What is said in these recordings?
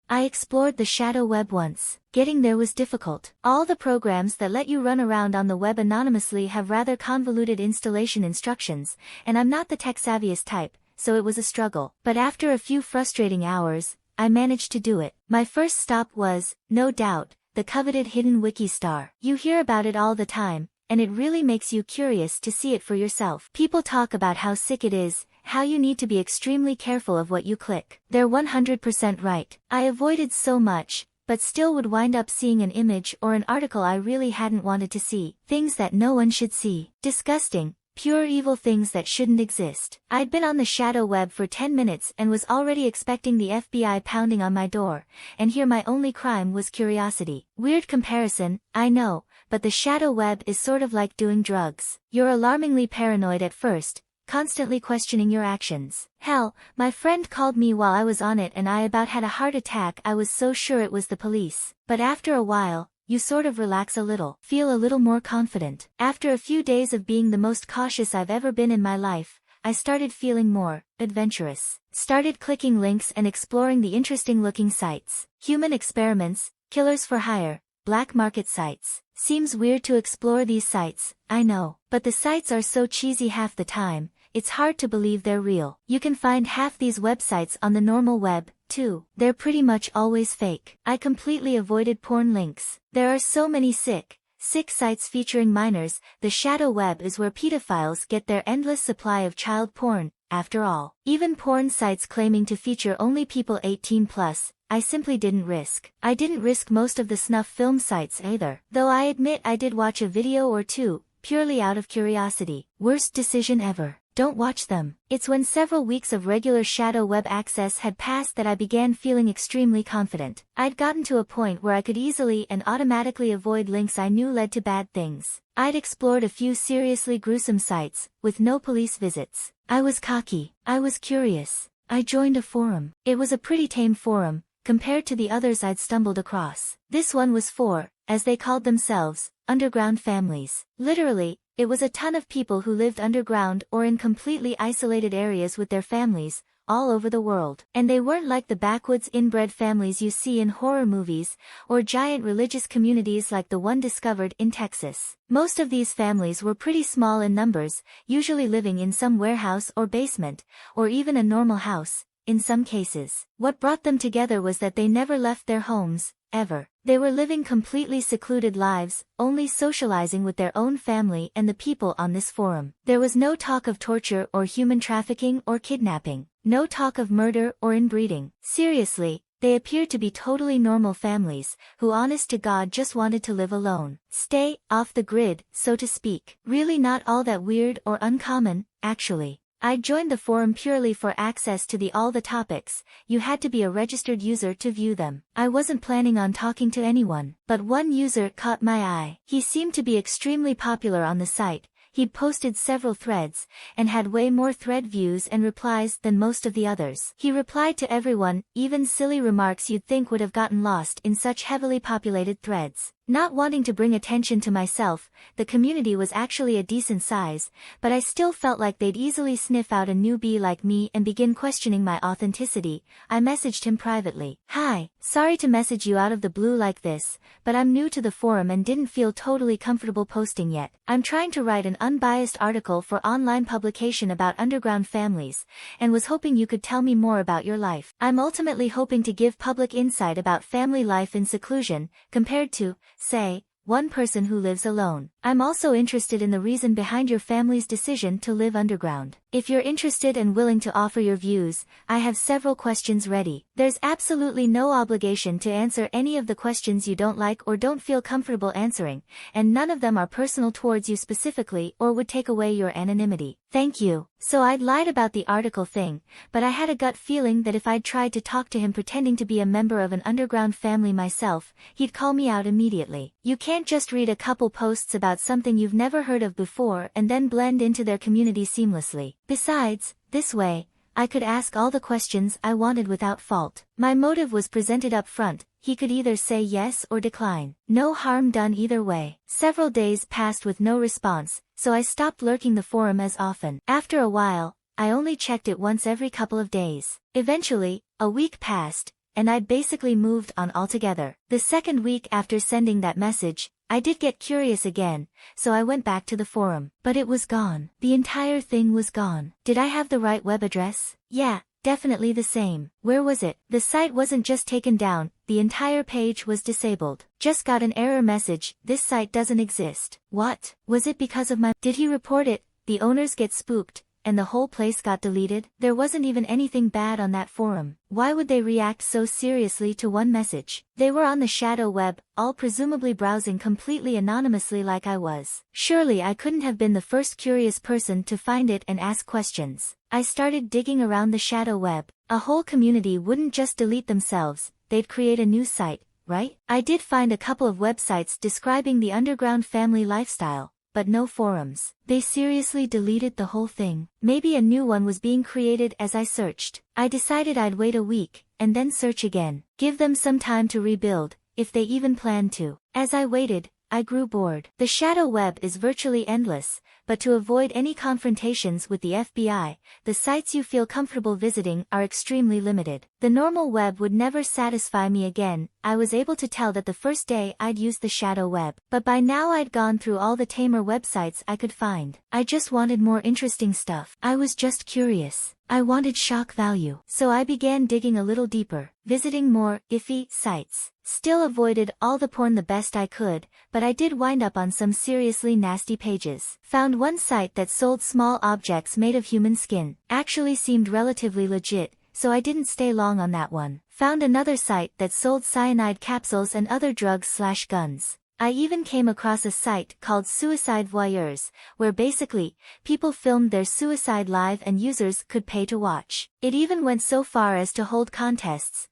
I explored the shadow web once. Getting there was difficult. All the programs that let you run around on the web anonymously have rather convoluted installation instructions, and I'm not the tech-savviest type, so it was a struggle. But after a few frustrating hours, I managed to do it. My first stop was, no doubt, the coveted hidden wiki star. You hear about it all the time, and it really makes you curious to see it for yourself. People talk about how sick it is, how you need to be extremely careful of what you click. They're 100% right. I avoided so much, but still would wind up seeing an image or an article I really hadn't wanted to see. Things that no one should see. Disgusting, pure evil things that shouldn't exist. I'd been on the shadow web for 10 minutes and was already expecting the FBI pounding on my door, and here my only crime was curiosity. Weird comparison, I know, but the shadow web is sort of like doing drugs. You're alarmingly paranoid at first, constantly questioning your actions. Hell, my friend called me while I was on it and I about had a heart attack. I was so sure it was the police. But after a while, you sort of relax a little, feel a little more confident. After a few days of being the most cautious I've ever been in my life, I started feeling more adventurous. Started clicking links and exploring the interesting looking sites. Human experiments, killers for hire, black market sites. Seems weird to explore these sites, I know, but the sites are so cheesy half the time, it's hard to believe they're real. You can find half these websites on the normal web, too. They're pretty much always fake. I completely avoided porn links. There are so many sick sites featuring minors. The shadow web is where pedophiles get their endless supply of child porn, after all. Even porn sites claiming to feature only people 18 plus, I simply didn't risk. I didn't risk most of the snuff film sites either. Though I admit I did watch a video or two, purely out of curiosity. Worst decision ever. Don't watch them. It's when several weeks of regular shadow web access had passed that I began feeling extremely confident. I'd gotten to a point where I could easily and automatically avoid links I knew led to bad things. I'd explored a few seriously gruesome sites, with no police visits. I was cocky. I was curious. I joined a forum. It was a pretty tame forum, compared to the others I'd stumbled across. This one was for, as they called themselves, underground families. Literally, it was a ton of people who lived underground or in completely isolated areas with their families, all over the world. And they weren't like the backwoods inbred families you see in horror movies, or giant religious communities like the one discovered in Texas. Most of these families were pretty small in numbers, usually living in some warehouse or basement, or even a normal house, in some cases. What brought them together was that they never left their homes, ever. They were living completely secluded lives, only socializing with their own family and the people on this forum. There was no talk of torture or human trafficking or kidnapping. No talk of murder or inbreeding. Seriously, they appeared to be totally normal families, who honest to God just wanted to live alone. Stay off the grid, so to speak. Really not all that weird or uncommon, actually. I joined the forum purely for access to all the topics. You had to be a registered user to view them. I wasn't planning on talking to anyone, but one user caught my eye. He seemed to be extremely popular on the site. He'd posted several threads, and had way more thread views and replies than most of the others. He replied to everyone, even silly remarks you'd think would have gotten lost in such heavily populated threads. Not wanting to bring attention to myself, the community was actually a decent size, but I still felt like they'd easily sniff out a newbie like me and begin questioning my authenticity. I messaged him privately. Hi, sorry to message you out of the blue like this, but I'm new to the forum and didn't feel totally comfortable posting yet. I'm trying to write an unbiased article for online publication about underground families, and was hoping you could tell me more about your life. I'm ultimately hoping to give public insight about family life in seclusion, compared to, say, one person who lives alone. I'm also interested in the reason behind your family's decision to live underground. If you're interested and willing to offer your views, I have several questions ready. There's absolutely no obligation to answer any of the questions you don't like or don't feel comfortable answering, and none of them are personal towards you specifically or would take away your anonymity. Thank you. So I'd lied about the article thing, but I had a gut feeling that if I'd tried to talk to him pretending to be a member of an underground family myself, he'd call me out immediately. You can't just read a couple posts about something you've never heard of before and then blend into their community seamlessly. Besides, this way, I could ask all the questions I wanted without fault. My motive was presented up front. He could either say yes or decline. No harm done either way. Several days passed with no response, so I stopped lurking the forum as often. After a while, I only checked it once every couple of days. Eventually, a week passed, and I'd basically moved on altogether. The second week after sending that message, I did get curious again, so I went back to the forum. But it was gone. The entire thing was gone. Did I have the right web address? Yeah, definitely the same. Where was it? The site wasn't just taken down, the entire page was disabled. Just got an error message, this site doesn't exist. What? Was it because of my... Did he report it? The owners get spooked, and the whole place got deleted? There wasn't even anything bad on that forum. Why would they react so seriously to one message? They were on the shadow web, all presumably browsing completely anonymously like I was. Surely I couldn't have been the first curious person to find it and ask questions. I started digging around the shadow web. A whole community wouldn't just delete themselves, they'd create a new site, right? I did find a couple of websites describing the underground family lifestyle, but no forums. They seriously deleted the whole thing. Maybe a new one was being created as I searched. I decided I'd wait a week, and then search again. Give them some time to rebuild, if they even planned to. As I waited, I grew bored. The shadow web is virtually endless, but to avoid any confrontations with the FBI, the sites you feel comfortable visiting are extremely limited. The normal web would never satisfy me again. I was able to tell that the first day I'd used the shadow web, but by now I'd gone through all the tamer websites I could find. I just wanted more interesting stuff. I was just curious. I wanted shock value. So I began digging a little deeper, visiting more iffy sites. Still avoided all the porn the best I could, but I did wind up on some seriously nasty pages. Found one site that sold small objects made of human skin. Actually seemed relatively legit, so I didn't stay long on that one. Found another site that sold cyanide capsules and other drugs/guns. I even came across a site called Suicide Voyeurs, where basically, people filmed their suicide live and users could pay to watch. It even went so far as to hold contests.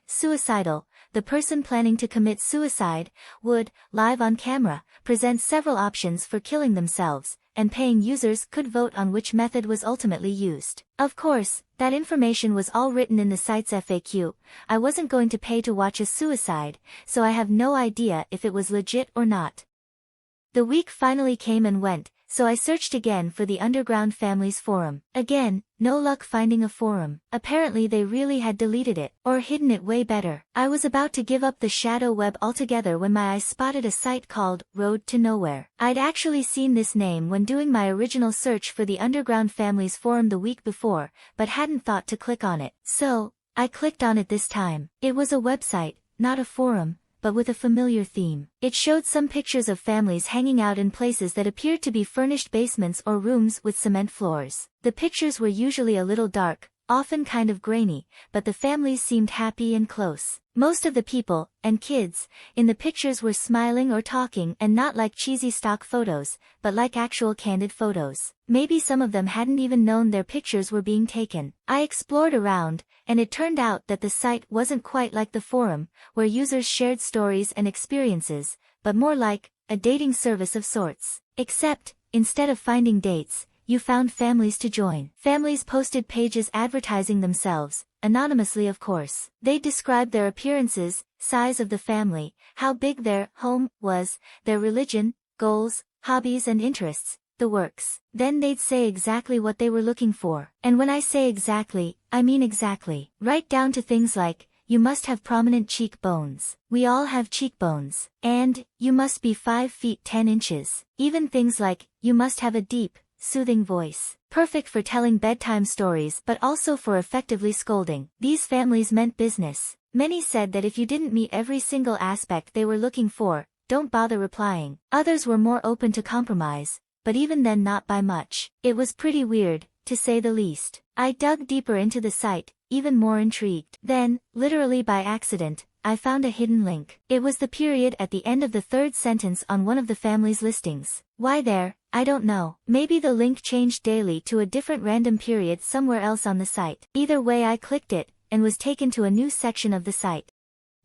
Suicidal, the person planning to commit suicide, would, live on camera, present several options for killing themselves, and paying users could vote on which method was ultimately used. Of course, that information was all written in the site's FAQ. I wasn't going to pay to watch a suicide, so I have no idea if it was legit or not. The week finally came and went, so I searched again for the Underground Families forum. Again, no luck finding a forum. Apparently they really had deleted it, or hidden it way better. I was about to give up the shadow web altogether when my eyes spotted a site called Road to Nowhere. I'd actually seen this name when doing my original search for the Underground Families forum the week before, but hadn't thought to click on it. So, I clicked on it this time. It was a website, not a forum, but with a familiar theme. It showed some pictures of families hanging out in places that appeared to be furnished basements or rooms with cement floors. The pictures were usually a little dark, often kind of grainy, but the families seemed happy and close. Most of the people, and kids, in the pictures were smiling or talking, and not like cheesy stock photos, but like actual candid photos. Maybe some of them hadn't even known their pictures were being taken. I explored around, and it turned out that the site wasn't quite like the forum, where users shared stories and experiences, but more like a dating service of sorts. Except, instead of finding dates, you found families to join. Families posted pages advertising themselves, anonymously of course. They described their appearances, size of the family, how big their home was, their religion, goals, hobbies and interests, the works. Then they'd say exactly what they were looking for. And when I say exactly, I mean exactly. Right down to things like, you must have prominent cheekbones. We all have cheekbones. And, you must be 5 feet 10 inches. Even things like, you must have a deep, soothing voice. Perfect for telling bedtime stories but also for effectively scolding. These families meant business. Many said that if you didn't meet every single aspect they were looking for, don't bother replying. Others were more open to compromise, but even then not by much. It was pretty weird, to say the least. I dug deeper into the site, even more intrigued. Then, literally by accident, I found a hidden link. It was the period at the end of the third sentence on one of the family's listings. Why there? I don't know. Maybe the link changed daily to a different random period somewhere else on the site. Either way I clicked it, and was taken to a new section of the site.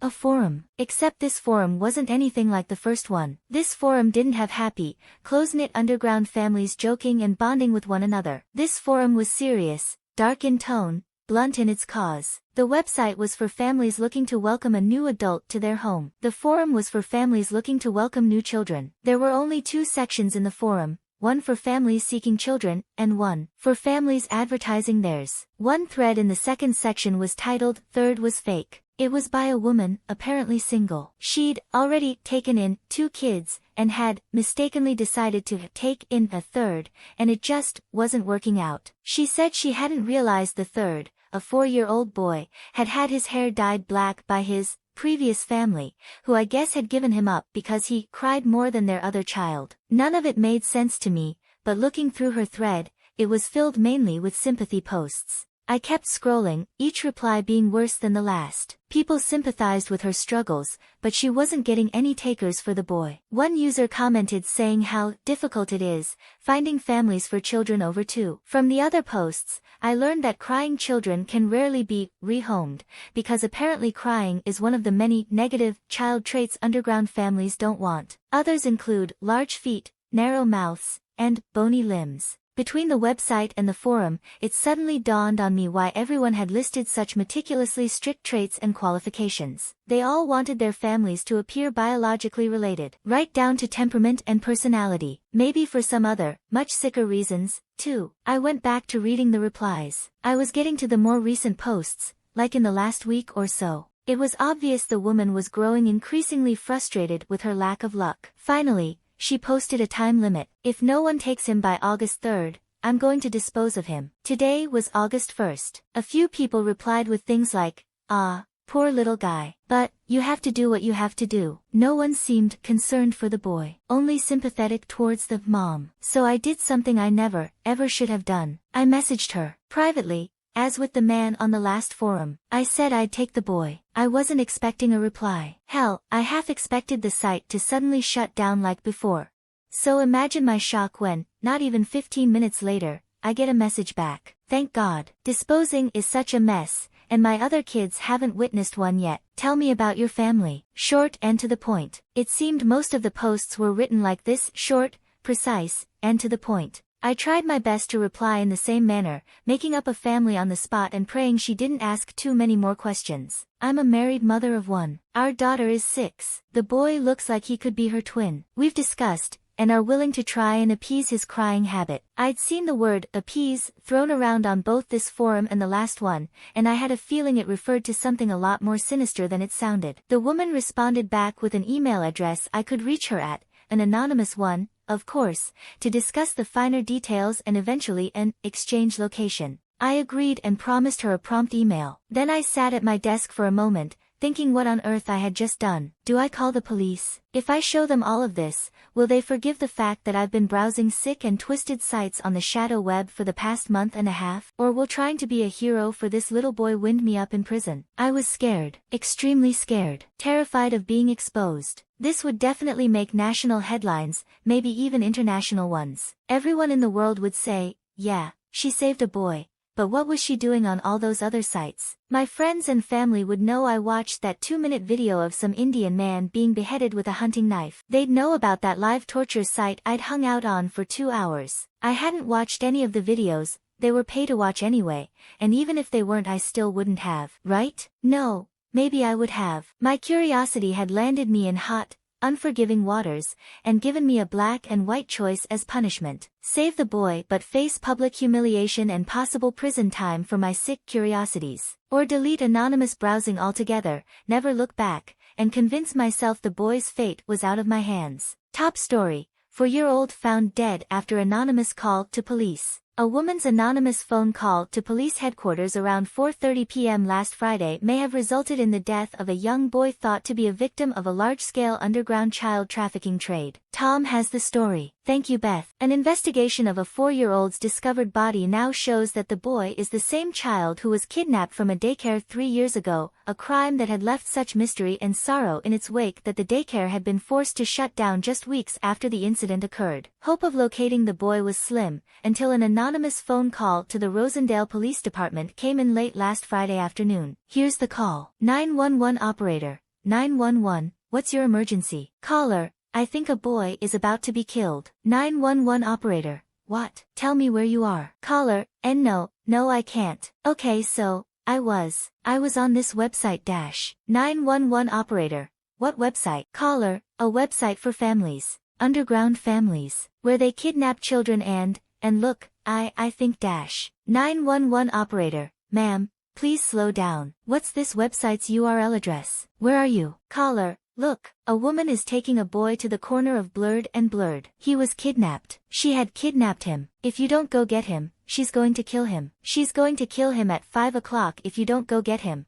A forum. Except this forum wasn't anything like the first one. This forum didn't have happy, close-knit underground families joking and bonding with one another. This forum was serious, dark in tone, blunt in its cause. The website was for families looking to welcome a new adult to their home. The forum was for families looking to welcome new children. There were only 2 sections in the forum, one for families seeking children, and one for families advertising theirs. One thread in the second section was titled, "Third was fake." It was by a woman, apparently single. She'd already taken in 2 kids, and had mistakenly decided to take in a third, and it just wasn't working out. She said she hadn't realized the third, a 4-year-old boy, had had his hair dyed black by his previous family, who I guess had given him up because he cried more than their other child. None of it made sense to me, but looking through her thread, it was filled mainly with sympathy posts. I kept scrolling, each reply being worse than the last. People sympathized with her struggles, but she wasn't getting any takers for the boy. One user commented saying how difficult it is finding families for children over 2. From the other posts, I learned that crying children can rarely be rehomed, because apparently crying is one of the many negative child traits underground families don't want. Others include large feet, narrow mouths, and bony limbs. Between the website and the forum, it suddenly dawned on me why everyone had listed such meticulously strict traits and qualifications. They all wanted their families to appear biologically related, right down to temperament and personality, maybe for some other, much sicker reasons, too. I went back to reading the replies. I was getting to the more recent posts, like in the last week or so. It was obvious the woman was growing increasingly frustrated with her lack of luck. Finally, she posted a time limit. If no one takes him by August 3rd, I'm going to dispose of him. Today was August 1st. A few people replied with things like, "Ah, poor little guy. But, you have to do what you have to do." No one seemed concerned for the boy, only sympathetic towards the mom. So I did something I never, ever should have done. I messaged her, privately, as with the man on the last forum. I said I'd take the boy. I wasn't expecting a reply. Hell, I half expected the site to suddenly shut down like before. So imagine my shock when, not even 15 minutes later, I get a message back. Thank God. Disposing is such a mess, and my other kids haven't witnessed one yet. Tell me about your family. Short and to the point. It seemed most of the posts were written like this: short, precise, and to the point. I tried my best to reply in the same manner, making up a family on the spot and praying she didn't ask too many more questions. I'm a married mother of 1. Our daughter is 6. The boy looks like he could be her twin. We've discussed, and are willing to try and appease his crying habit. I'd seen the word appease thrown around on both this forum and the last one, and I had a feeling it referred to something a lot more sinister than it sounded. The woman responded back with an email address I could reach her at, an anonymous one, of course, to discuss the finer details and eventually an exchange location. I agreed and promised her a prompt email. Then I sat at my desk for a moment, thinking what on earth I had just done. Do I call the police? If I show them all of this, will they forgive the fact that I've been browsing sick and twisted sites on the shadow web for the past month and a half? Or will trying to be a hero for this little boy wind me up in prison? I was scared, extremely scared, terrified of being exposed. This would definitely make national headlines, maybe even international ones. Everyone in the world would say, yeah, she saved a boy. But what was she doing on all those other sites? My friends and family would know I watched that 2-minute video of some Indian man being beheaded with a hunting knife. They'd know about that live torture site I'd hung out on for 2 hours. I hadn't watched any of the videos, they were pay to watch anyway, and even if they weren't I still wouldn't have, right? No, maybe I would have. My curiosity had landed me in hot, unforgiving waters, and given me a black and white choice as punishment. Save the boy but face public humiliation and possible prison time for my sick curiosities. Or delete anonymous browsing altogether, never look back, and convince myself the boy's fate was out of my hands. Top story: 4-year-old found dead after anonymous call to police. A woman's anonymous phone call to police headquarters around 4:30 p.m. last Friday may have resulted in the death of a young boy thought to be a victim of a large-scale underground child trafficking trade. Tom has the story. Thank you, Beth. An investigation of a 4-year-old's discovered body now shows that the boy is the same child who was kidnapped from a daycare 3 years ago, a crime that had left such mystery and sorrow in its wake that the daycare had been forced to shut down just weeks after the incident occurred. Hope of locating the boy was slim, until an anonymous phone call to the Rosendale Police Department came in late last Friday afternoon. Here's the call. 911 operator. 911, what's your emergency? Caller, I think a boy is about to be killed. 911 operator, what? Tell me where you are. Caller, no, I can't. Okay, so, I was on this website dash. 911 operator, what website? Caller, a website for families, underground families, where they kidnap children and look, I think dash. 911 operator, ma'am, Please slow down. What's this website's URL address? Where are you? Caller, look, a woman is taking a boy to the corner of Blurred and Blurred. He was kidnapped. She had kidnapped him. If you don't go get him, she's going to kill him. She's going to kill him at 5 o'clock if you don't go get him.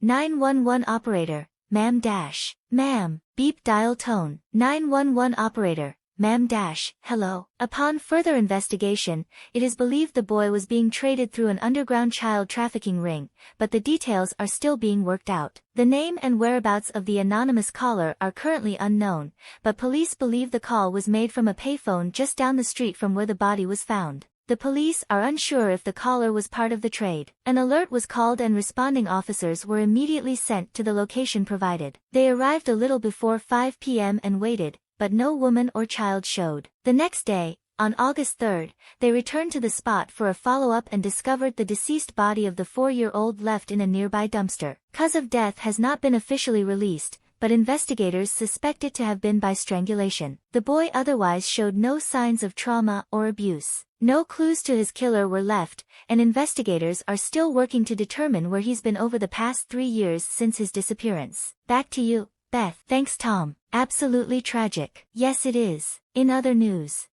911 operator, ma'am dash. Ma'am, beep dial tone. 911 operator, ma'am dash, hello. Upon further investigation, it is believed the boy was being traded through an underground child trafficking ring, but the details are still being worked out. The name and whereabouts of the anonymous caller are currently unknown, but police believe the call was made from a payphone just down the street from where the body was found. The police are unsure if the caller was part of the trade. An alert was called and responding officers were immediately sent to the location provided. They arrived a little before 5 p.m. and waited, but no woman or child showed. The next day, on August 3rd, they returned to the spot for a follow-up and discovered the deceased body of the 4-year-old left in a nearby dumpster. Cause of death has not been officially released, but investigators suspect it to have been by strangulation. The boy otherwise showed no signs of trauma or abuse. No clues to his killer were left, and investigators are still working to determine where he's been over the past 3 years since his disappearance. Back to you, Beth. Thanks, Tom. Absolutely tragic. Yes, it is. In other news,